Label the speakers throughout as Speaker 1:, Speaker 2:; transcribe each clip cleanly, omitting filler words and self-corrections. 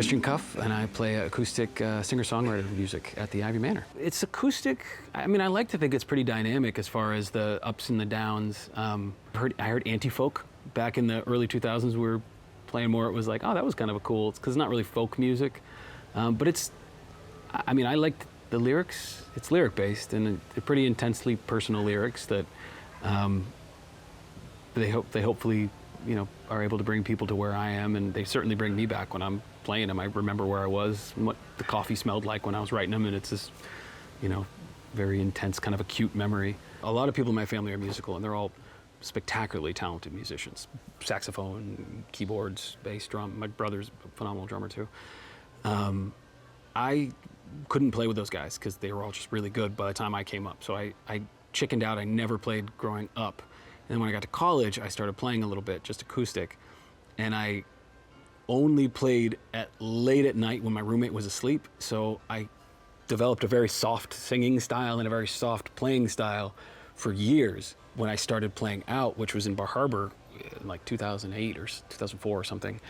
Speaker 1: Christian Cuff, and I play acoustic singer-songwriter music at the Ivy Manor. It's acoustic. I mean, I like to think it's pretty dynamic as far as the ups and the downs. I heard anti-folk back in the early 2000s. We were playing more. It was like, oh, that was kind of a cool. It's because it's not really folk music, but it's. I mean, I like the lyrics. It's lyric-based, and they're pretty intensely personal lyrics that they hopefully, you know, are able to bring people to where I am, and they certainly bring me back when I'm playing them. I remember where I was and what the coffee smelled like when I was writing them, and it's this, you know, very intense kind of acute memory. A lot of people in my family are musical, and they're all spectacularly talented musicians. Saxophone, keyboards, bass, drum. My brother's a phenomenal drummer too. I couldn't play with those guys because they were all just really good by the time I came up. So I chickened out. I never played growing up. And then when I got to college, I started playing a little bit, just acoustic. And I only played late at night when my roommate was asleep. So I developed a very soft singing style and a very soft playing style for years. When I started playing out, which was in Bar Harbor in like 2008 or 2004 or something,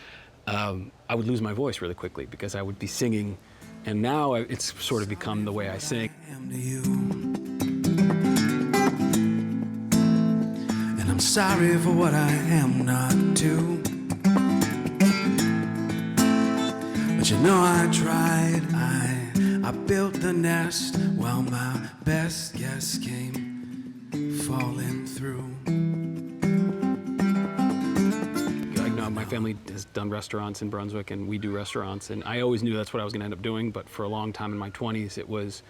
Speaker 1: I would lose my voice really quickly because I would be singing. And now it's sort of become the way I sing.
Speaker 2: And I'm sorry for what I am not too. But you know I tried, I built the nest while my best guess came falling through.
Speaker 1: My family has done restaurants in Brunswick, and we do restaurants, and I always knew that's what I was going to end up doing, but for a long time in my 20s, it was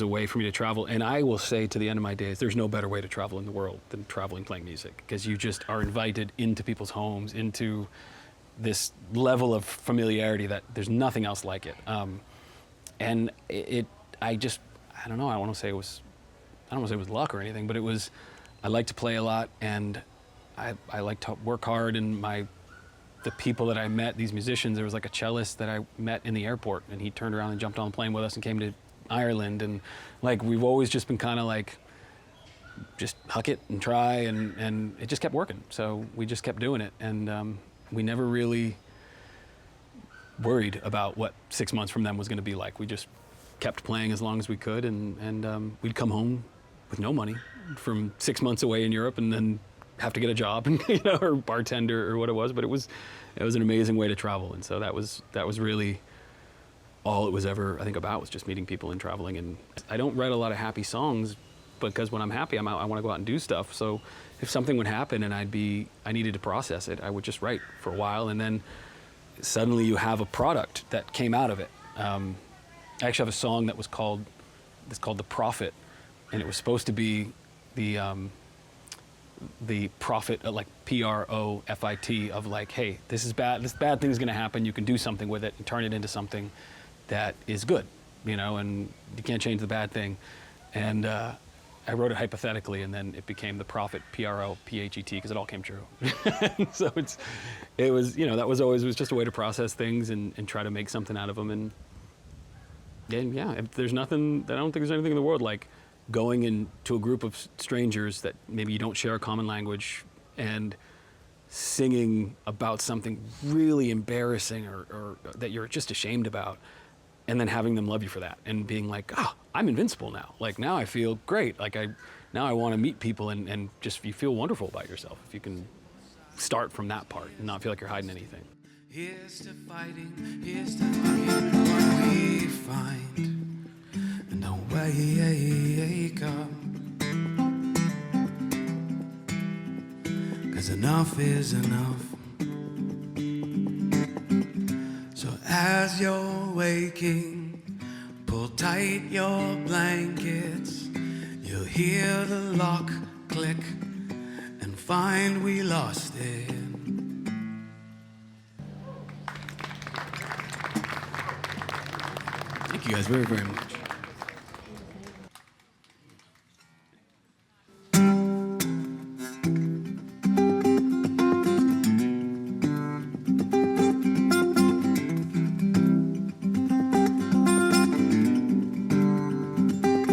Speaker 1: a way for me to travel. And I will say to the end of my days, there's no better way to travel in the world than traveling playing music, because you just are invited into people's homes, into this level of familiarity that there's nothing else like it. And I don't know, I don't want to say it was luck or anything, but I like to play a lot, and I like to work hard, and the people that I met, these musicians, there was like a cellist that I met in the airport, and he turned around and jumped on the plane with us and came to Ireland, and like we've always just been kind of like, just huck it and try, and it just kept working. So we just kept doing it, and we never really worried about what 6 months from them was going to be like. We just kept playing as long as we could, and we'd come home with no money from 6 months away in Europe, and then have to get a job, and you know, or bartender or what it was. But it was an amazing way to travel, and so that was really all it was ever, I think, about, was just meeting people and traveling. And I don't write a lot of happy songs because when I'm happy, I want to go out and do stuff. So if something would happen and I needed to process it, I would just write for a while, and then suddenly you have a product that came out of it. I actually have a song that was called The Prophet, and it was supposed to be the prophet, like Profit, of like, hey, this bad thing is going to happen. You can do something with it and turn it into something that is good, you know, and you can't change the bad thing. And I wrote it hypothetically, and then it became The Prophet, Prophet, because it all came true. So it was, you know, that was just a way to process things and try to make something out of them. And yeah, if there's nothing, I don't think there's anything in the world like going into a group of strangers that maybe you don't share a common language and singing about something really embarrassing or that you're just ashamed about, and then having them love you for that and being like, oh, I'm invincible now. Like, now I feel great. Like, now I want to meet people, and just, you feel wonderful about yourself if you can start from that part and not feel like you're hiding anything.
Speaker 2: Here's to fighting, here's to fucking what we find. And don't wake up, 'cause enough is enough. So as you're waking, pull tight your blankets. You'll hear the lock click and find we lost it.
Speaker 1: Thank you guys very, very much.